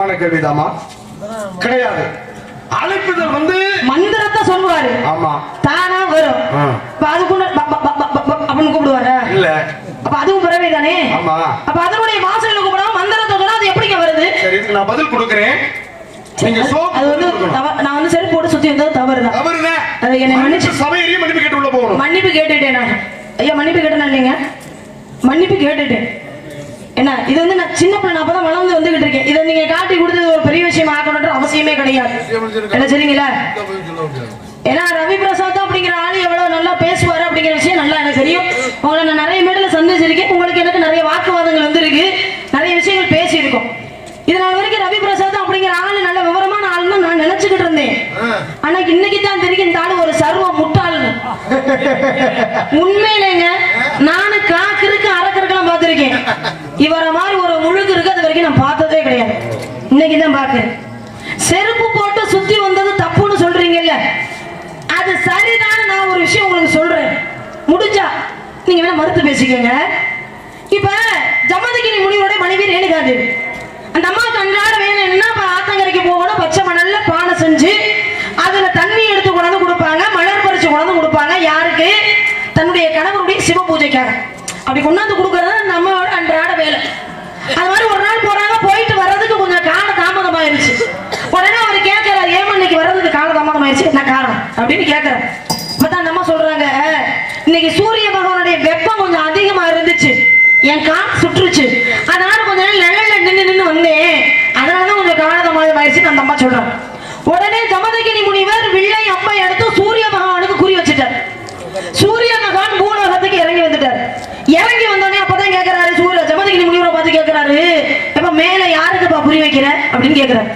கேள்விதாமா கிடையாது. அழைப்புதல் வந்து மந்திரத்தை சொல்லுவாரு. ஆமா தானா வரும். அதுக்குள்ள அப்படின்னு கூப்பிடுவாரு இல்ல. அப்ப அதுவும் பிறவே தானே. ஆமா அப்ப அதனுடைய வாசல்ல கூப்பிடாம மந்திரத்தை சொன்னா அது எப்படிங்க வருது? சரி இதுக்கு நான் பதில் கொடுக்கிறேன். நீங்க அது வந்து நான் வந்து செருப்பு போட்டு சுத்தி வந்தது தவறுதான். தவறுதான். அது என்ன மன்னிச்சு சபையிலேயே மன்னிப்பு கேட்டு உள்ள போகணும். மன்னிப்பு கேட்டுட்டேன் நான். ஐயா மன்னிப்பு கேட்டேனா இல்லைங்க? மன்னிப்பு கேட்டுட்டேன். என்ன இது வந்து நான் சின்ன பிள்ளை நான் அப்பதான் வளர்ந்து வந்துகிட்டு இருக்கேன். இதை நீங்க காட்டி கொடுத்தது ஒரு பெரிய விஷயம் ஆக்கணும்ன்ற அவசியமே கிடையாது. என்ன சரிங்களா? ஏன்னா ரவி பிரசாத் அப்படிங்கிற ஆளு எவ்வளவு நல்லா பேசுவாரு அப்படிங்கிற விஷயம் நல்லா எனக்கு தெரியும். உங்களை நான் நிறைய மேடல சந்திச்சிருக்கேன். உங்களுக்கு எனக்கு நிறைய வாக்குவாதங்கள் வந்துருக்கு, நிறைய விஷயங்கள் பேசி இருக்கோம். இதனால வரைக்கும் ரவி பிரசாத் அப்படிங்கிற ஆளு நல்ல விவரமான ஆளுன்னு நான் நினைச்சுக்கிட்டு இருந்தேன். ஆனா இன்னைக்கு தான் தெரியும் இந்த ஆளு ஒரு சர்வ முட்டாள்னு. உண்மையிலேங்க நானு காக்கிருக்கு அரக்கருக்கெல்லாம் பார்த்திருக்கேன். இவரை மாதிரி ஒரு முழுக்கு இருக்கு அது வரைக்கும் நான் பார்த்ததே கிடையாது. இன்னைக்கு தான் பாக்குறேன். செருப்பு போட்டு சுத்தி வந்தது தப்புன்னு சொல்றீங்கல்ல, அது சரிதான். நான் ஒரு விஷயம் உங்களுக்கு சொல்றேன், முடிஞ்சா நீங்க வேணா மறுத்து பேசிக்கோங்க. இப்ப ஜமதகிரி முனிவரோட மனைவி ரேணுகா தேவி, அந்த அம்மாவுக்கு அன்றாட வேணும் என்ன ஆத்தங்கரைக்கு போகணும், பச்சை மணல்ல பானை செஞ்சு அதுல தண்ணி எடுத்து கொண்டாந்து கொடுப்பாங்க, மலர் பறிச்சு கொண்டாந்து கொடுப்பாங்க. யாருக்கு? தன்னுடைய கணவருடைய சிவ பூஜைக்காக அப்படி கொண்டாந்து கொடுக்கறது நம்மளோட அன்றாட வேலை. அது மாதிரி ஒரு நாள் போறாங்க, போயிட்டு வர்றதுக்கு கொஞ்சம் கால தாமதம் ஆயிருச்சு. உடனே அவர் கேட்கிறார், ஏமா இன்னைக்கு வர்றதுக்கு கால தாமதம் ஆயிடுச்சு, என்ன காரணம் அப்படின்னு கேட்கிறார். அப்பதான் நம்ம சொல்றாங்க, இன்னைக்கு சூரிய பகவானுடைய வெப்பம் கொஞ்சம் அதிகமா இருந்துச்சு, என் கால் சுற்றுச்சு, அதனால கொஞ்ச நேரம் நிழல்ல நின்று வந்தேன், அதனாலதான் கொஞ்சம் காலதாமதம் ஆயிடுச்சு அந்த அம்மா சொல்றாங்க. உடனே ஜமதகிரி முனிவர் வில்லை அம்பை எடுத்து சூரிய பகவானுக்கு குறி வச்சுட்டார். சூரிய பகவான் பூலோகத்துக்கு இறங்கி வந்துட்டார். இறங்கி வந்தோடனே அப்பதான் கேட்கிறாரு, ஜமதகிரி முனிவரை பார்த்து கேட்கிறாரு, இப்ப மேல யாருக்குப்பா குறி வைக்கிற அப்படின்னு கேட்கிறாரு.